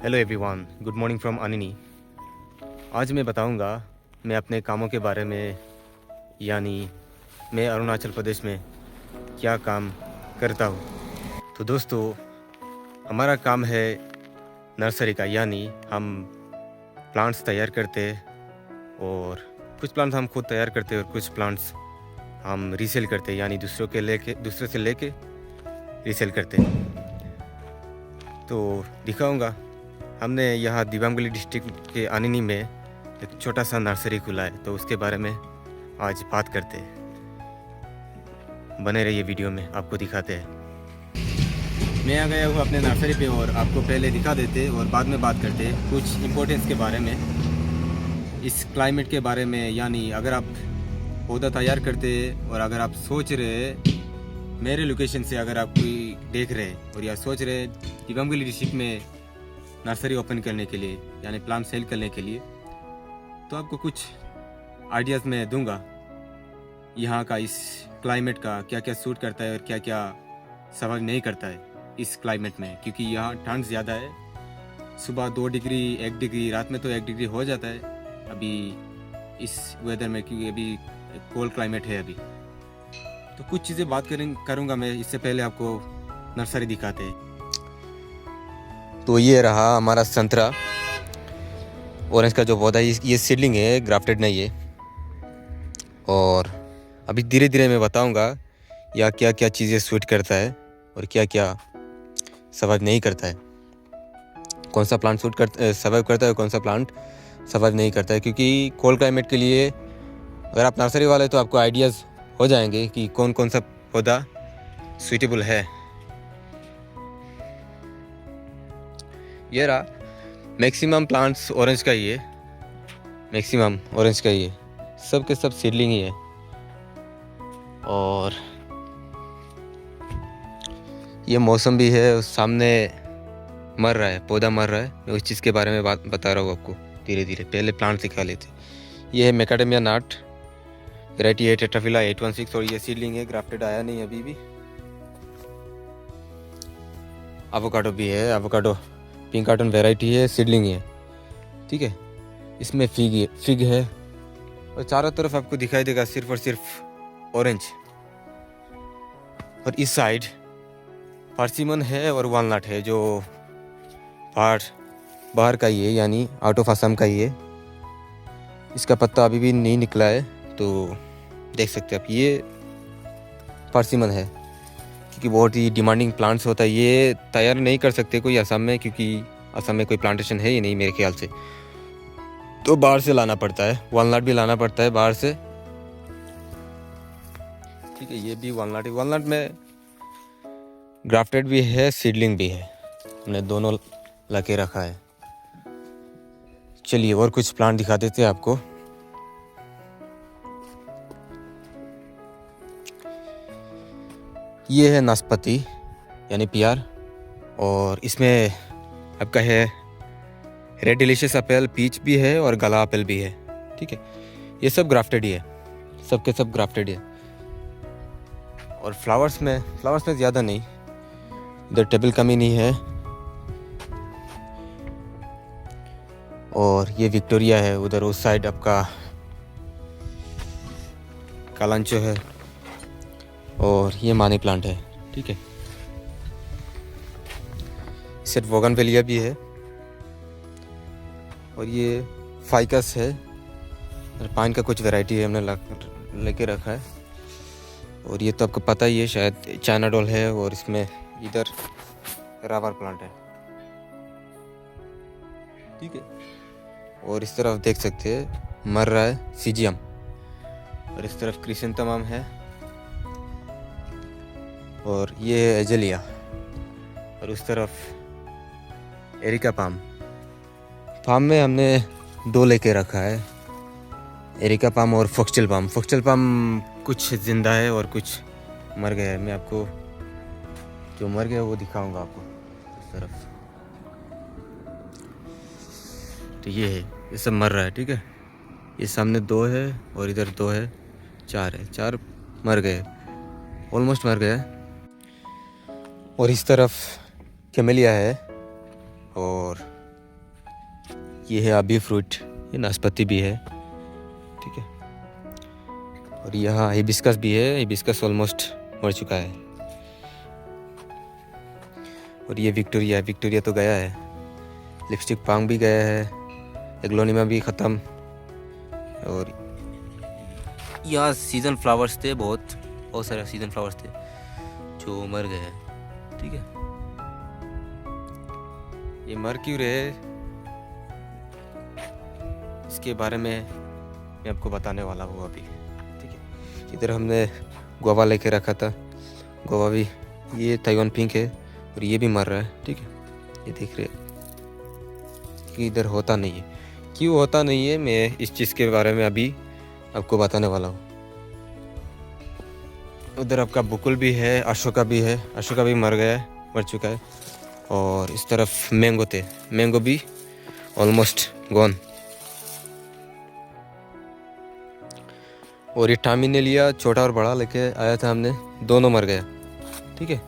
Hello everyone, good morning from Anini. आज मैं बताऊंगा मैं अपने कामों के बारे में, यानी मैं अरुणाचल प्रदेश में क्या काम करता हूँ। तो दोस्तों, हमारा काम है नर्सरी का, यानी हम प्लांट्स तैयार करते और कुछ प्लांट्स हम खुद तैयार करते और कुछ प्लांट्स हम रीसेल करते, यानी दूसरे से लेके रीसेल करते। तो दिखाऊंगा, हमने यहाँ दिबांग वैली डिस्ट्रिक्ट के अनिनी में एक छोटा सा नर्सरी खुला है, तो उसके बारे में आज बात करते हैं। बने रहिए वीडियो में, आपको दिखाते हैं। मैं आ गया हूँ अपने नर्सरी पे और आपको पहले दिखा देते और बाद में बात करते हैं कुछ इम्पोर्टेंस के बारे में, इस क्लाइमेट के बारे में। यानी अगर आप पौधा तैयार करते और अगर आप सोच रहे मेरे लोकेशन से, अगर आप कोई देख रहे और या सोच रहे दिबांग वैली डिस्ट्रिक्ट में नर्सरी ओपन करने के लिए, यानी प्लांट सेल करने के लिए, तो आपको कुछ आइडियाज़ मैं दूंगा यहाँ का, इस क्लाइमेट का क्या क्या सूट करता है और क्या क्या सर्वाइव नहीं करता है इस क्लाइमेट में। क्योंकि यहाँ ठंड ज़्यादा है, सुबह 2 डिग्री 1 डिग्री, रात में तो 1 डिग्री हो जाता है अभी इस वेदर में, क्योंकि अभी कोल्ड क्लाइमेट है अभी। तो कुछ चीज़ें बात करूँगा मैं, इससे पहले आपको नर्सरी दिखाते हैं। तो ये रहा हमारा संतरा ऑरेंज का जो पौधा है, ये सीडलिंग है, ग्राफ्टेड नहीं है। और अभी धीरे धीरे मैं बताऊंगा या क्या क्या चीज़ें सूट करता है और क्या क्या सर्वाइव नहीं करता है, कौन सा प्लांट सर्वाइव करता है और कौन सा प्लांट सर्वाइव नहीं करता है। क्योंकि कोल्ड क्लाइमेट के लिए अगर आप नर्सरी वाले तो आपको आइडियाज़ हो जाएंगे कि कौन कौन सा पौधा सूटेबल है। ये रहा मैक्सिमम प्लांट्स ऑरेंज का ही है, मैक्सिमम ऑरेंज का ही है, सब के सब सीडलिंग ही है। और ये मौसम भी है, उस सामने मर रहा है, पौधा मर रहा है। मैं उस चीज़ के बारे में बता रहा हूँ आपको धीरे धीरे। पहले प्लांट दिखा लेते। ये है मैकाडेमिया नाट, वैरायटी है टेट्राफिला 816, और ये सीडलिंग है, ग्राफ्टेड आया नहीं अभी भी। एवोकाडो भी है, एवोकाडो पिंक कार्टन वैरायटी है, सीडलिंग है, ठीक है। इसमें फिग है और चारों तरफ आपको दिखाई देगा सिर्फ और सिर्फ ऑरेंज। और इस साइड पार्सिमन है और वालनट है, जो बाहर का ही है, यानी आउट ऑफ असम का ही है। इसका पत्ता अभी भी नहीं निकला है, तो देख सकते हैं आप। ये पार्सिमन है, क्योंकि बहुत ही डिमांडिंग प्लांट्स होता है। ये तैयार नहीं कर सकते कोई असम में, क्योंकि असम में कोई प्लांटेशन है ही नहीं मेरे ख्याल से, तो बाहर से लाना पड़ता है। वालनट भी लाना पड़ता है बाहर से, ठीक है। ये भी वालनट में ग्राफ्टेड भी है, सीडलिंग भी है, हमने दोनों लगे रखा है। चलिए और कुछ प्लांट दिखा देते हैं आपको। ये है नाशपाती, यानी प्यार, और इसमें आपका है रेड डिलीशियस एप्पल, पीच भी है और गला एप्पल भी है, ठीक है। ये सब ग्राफ्टेड ही है, सब के सब ग्राफ्टेड है। और फ्लावर्स में ज़्यादा नहीं, इधर टेबल कमी नहीं है। और ये विक्टोरिया है, उधर उस साइड आपका कालांचो है, और ये मनी प्लांट है, ठीक है। सिर्फ बोगनवेलिया भी है, और ये फाइकस है, और पाइन का कुछ वैरायटी है, हमने लेके रखा है। और ये तो आपको पता ही है शायद, चाइना डॉल है, और इसमें इधर रबर प्लांट है, ठीक है। और इस तरफ देख सकते हैं मर रहा है सीजियम, और इस तरफ क्रिसेंथेमम है, और ये है एजेलिया, और उस तरफ एरिका पाम। फार्म में हमने 2 लेके रखा है, एरिका पाम और फॉक्सटेल पाम कुछ जिंदा है और कुछ मर गया है। मैं आपको जो मर गया वो दिखाऊंगा आपको इस तरफ। तो ये है, ये सब मर रहा है, ठीक है। ये सामने 2 है और इधर 2 है, 4 है, 4 मर गए, ऑलमोस्ट मर गया। और इस तरफ कैमेलिया है और ये है अभी फ्रूट, ये नाशपाती भी है, ठीक है। और यहाँ हिबिस्कस भी है, हिबिस्कस ऑलमोस्ट मर चुका है। और ये विक्टोरिया तो गया है, लिपस्टिक पांग भी गया है, एग्लोनिमा भी ख़त्म। और यहाँ सीज़न फ्लावर्स थे, बहुत सारे सीज़न फ्लावर्स थे जो मर गए हैं, ठीक है। ये मर क्यों रहे, इसके बारे में मैं आपको बताने वाला हूँ अभी, ठीक है। इधर हमने गुआवा लेके रखा था, गुआवा भी, ये ताइवान पिंक है और ये भी मर रहा है, ठीक है। ये देख रहे कि इधर होता नहीं है, क्यों होता नहीं है, मैं इस चीज़ के बारे में अभी आपको बताने वाला हूँ। उधर आपका बुकुल भी है, अशोका भी है, अशोका भी मर गया है, मर चुका है। और इस तरफ मैंगो थे, मैंगो भी ऑलमोस्ट गॉन। और ये टामिनेलिया छोटा और बड़ा लेके आया था हमने, दोनों मर गया, ठीक है।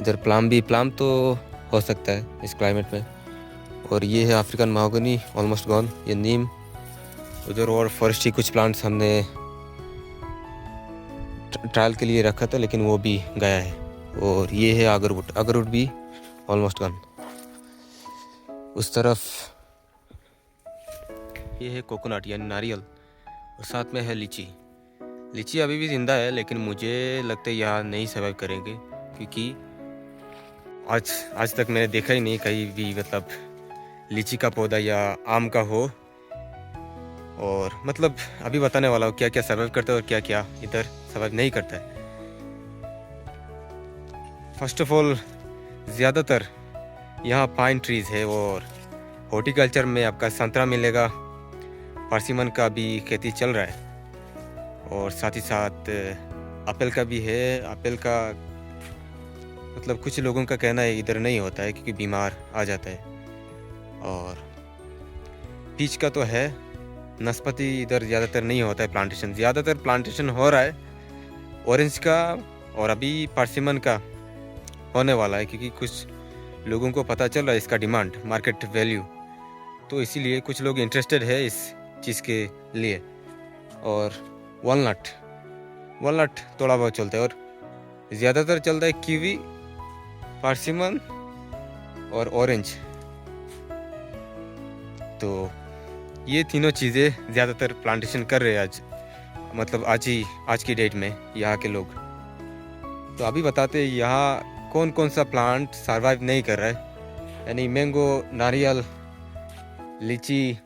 इधर प्लाम तो हो सकता है इस क्लाइमेट में। और ये है अफ्रीकन महागनी, ऑलमोस्ट गॉन। ये नीम, उधर और फॉरेस्ट्री कुछ प्लांट्स हमने ट्रायल के लिए रखा था लेकिन वो भी गया है। और ये है अगरवुड भी ऑलमोस्ट गॉन। उस तरफ ये है कोकोनट यानी नारियल, और साथ में है लीची अभी भी जिंदा है, लेकिन मुझे लगता है यहाँ नहीं सर्वाइव करेंगे, क्योंकि आज तक मैंने देखा ही नहीं कहीं भी, मतलब लीची का पौधा या आम का हो। और मतलब अभी बताने वाला हूँ क्या क्या सर्वाइव करता है और क्या क्या इधर सर्वाइव नहीं करता है। फर्स्ट ऑफ ऑल, ज़्यादातर यहाँ पाइन ट्रीज़ है, और हॉर्टिकल्चर में आपका संतरा मिलेगा, पार्सिमन का भी खेती चल रहा है, और साथ ही साथ एप्पल का भी है। एप्पल का मतलब कुछ लोगों का कहना है इधर नहीं होता है क्योंकि बीमार आ जाता है। और पीच का तो है, नाशपाती इधर ज़्यादातर नहीं होता है प्लांटेशन, ज़्यादातर प्लांटेशन हो रहा है ऑरेंज का, और अभी पार्सिमन का होने वाला है, क्योंकि कुछ लोगों को पता चल रहा है इसका डिमांड, मार्केट वैल्यू, तो इसीलिए कुछ लोग इंटरेस्टेड है इस चीज़ के लिए। और वॉलनट थोड़ा बहुत चलता है, और ज़्यादातर चलता है कीवी, पार्सिमन और ऑरेंज। तो ये तीनों चीज़ें ज़्यादातर प्लांटेशन कर रहे हैं आज की डेट में यहाँ के लोग। तो अभी बताते हैं यहाँ कौन कौन सा प्लांट सर्वाइव नहीं कर रहा है, यानी मैंगो, नारियल, लीची,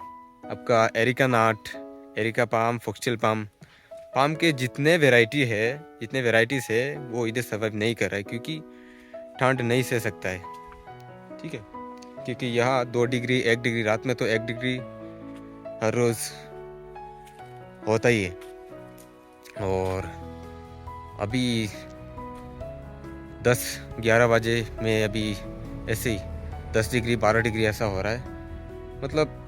आपका एरिका नाट, एरिका पाम, फॉक्सटेल पाम के जितने वेराइटीज़ है वो इधर सर्वाइव नहीं कर रहा है, क्योंकि ठंड नहीं सह सकता है, ठीक है। क्योंकि यहाँ 2 डिग्री 1 डिग्री, रात में तो 1 डिग्री हर रोज़ होता ही है। और अभी 10-11 बजे में अभी ऐसे ही 10 डिग्री 12 डिग्री ऐसा हो रहा है, मतलब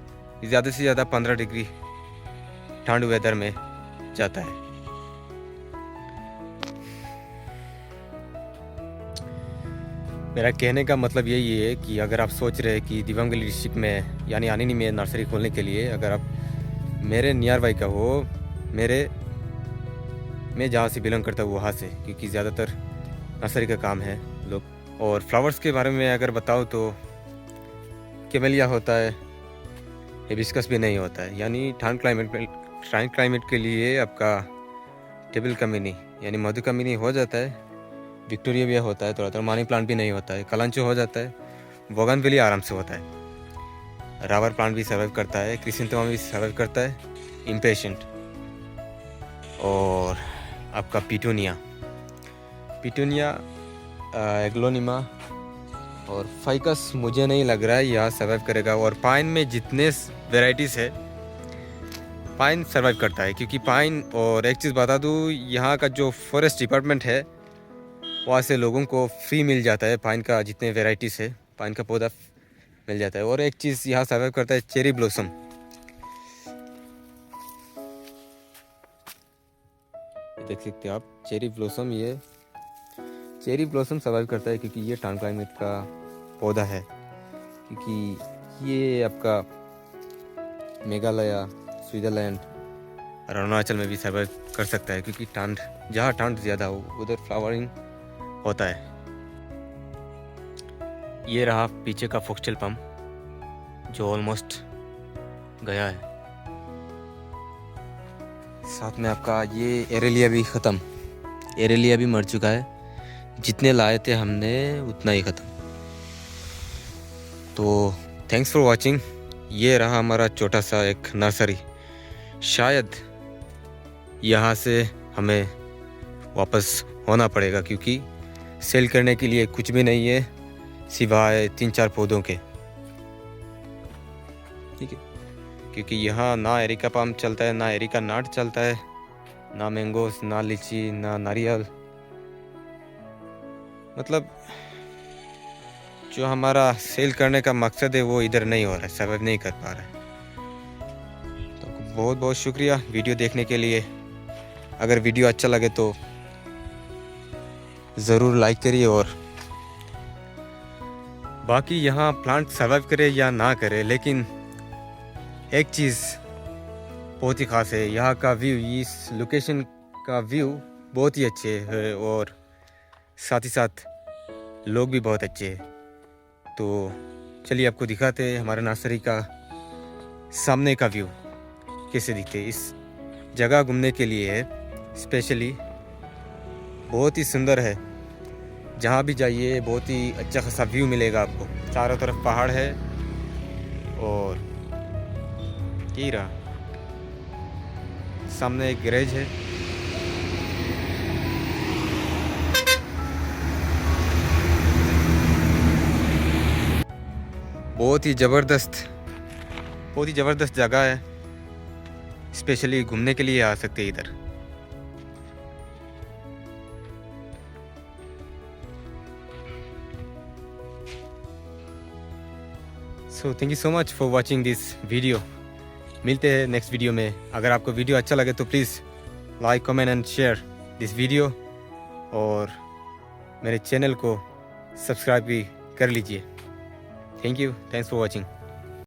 ज़्यादा से ज़्यादा 15 डिग्री ठंड वेदर में जाता है। मेरा कहने का मतलब यही है कि अगर आप सोच रहे हैं कि दिबांग वैली डिस्ट्रिक्ट में यानी आनिनी में नर्सरी खोलने के लिए, अगर आप मेरे नियर बाई का हो, मैं जहाँ से बिलोंग करता हूँ वहाँ से, क्योंकि ज़्यादातर नर्सरी का काम है लोग। और फ्लावर्स के बारे में अगर बताओ तो कैमेलिया होता है, हिबिस्कस भी नहीं होता है, यानी ठंड क्लाइमेट के लिए आपका टेबल कमिनी यानी मधु कमिनी हो जाता है, विक्टोरिया भी होता है, थोड़ा मनी प्लांट भी नहीं होता है, कलांचो हो जाता है, बोगनविलिया आराम से होता है, राबर प्लांट भी सर्वाइव करता है, क्रिसेंथेमा भी सर्वाइव करता है, इम्पेशेंट। और आपका पिटूनिया, एग्लोनिमा और फाइकस मुझे नहीं लग रहा है यहाँ सर्वाइव करेगा। और पाइन में जितने वेराइटीज़ है, पाइन सर्वाइव करता है, क्योंकि पाइन, और एक चीज़ बता दूँ, यहाँ का जो फॉरेस्ट डिपार्टमेंट है वहाँ से लोगों को फ्री मिल जाता है पाइन का, जितने वेराइटीज़ है पाइन का पौधा मिल जाता है। और एक चीज़ यहाँ सर्वाइव करता है, चेरी ब्लॉसम। देख सकते हैं आप चेरी ब्लॉसम, ये चेरी ब्लॉसम सर्वाइव करता है क्योंकि ये ठंड क्लाइमेट का पौधा है, क्योंकि ये आपका मेघालय, स्विट्ज़रलैंड और अरुणाचल में भी सर्वाइव कर सकता है, क्योंकि ठंड, जहाँ ठंड ज़्यादा हो उधर फ्लावरिंग होता है। ये रहा पीछे का फॉक्सटेल पंप जो ऑलमोस्ट गया है। साथ में आपका ये एरेलिया भी ख़त्म, एरेलिया भी मर चुका है। जितने लाए थे हमने उतना ही ख़त्म। तो थैंक्स फॉर वाचिंग। ये रहा हमारा छोटा सा एक नर्सरी। शायद यहाँ से हमें वापस होना पड़ेगा, क्योंकि सेल करने के लिए कुछ भी नहीं है सिवाय 3-4 पौधों के। ठीक है, क्योंकि यहाँ ना एरिका पाम चलता है, ना एरिका नट चलता है, ना मैंगोस, ना लीची, ना नारियल। मतलब जो हमारा सेल करने का मकसद है वो इधर नहीं हो रहा है, सर्वाइव नहीं कर पा रहा है। तो बहुत बहुत शुक्रिया वीडियो देखने के लिए। अगर वीडियो अच्छा लगे तो ज़रूर लाइक करिए, और बाकी यहाँ प्लांट सर्वाइव करे या ना करे, लेकिन एक चीज़ बहुत ही ख़ास है, यहाँ का व्यू, इस लोकेशन का व्यू बहुत ही अच्छे है, और साथ ही साथ लोग भी बहुत अच्छे हैं। तो चलिए आपको दिखाते हैं हमारे नर्सरी का सामने का व्यू कैसे दिखते। इस जगह घूमने के लिए है स्पेशली, बहुत ही सुंदर है। जहाँ भी जाइए बहुत ही अच्छा खासा व्यू मिलेगा आपको। चारों तरफ पहाड़ है, और ये रहा सामने एक गैरेज है। बहुत ही ज़बरदस्त जगह है, स्पेशली घूमने के लिए आ सकते हैं इधर। So thank you so much for watching this video. मिलते हैं नेक्स्ट वीडियो में। अगर आपको वीडियो अच्छा लगे तो please like, comment and share this video, और मेरे चैनल को सब्सक्राइब भी कर लीजिए। Thank you, thanks for watching.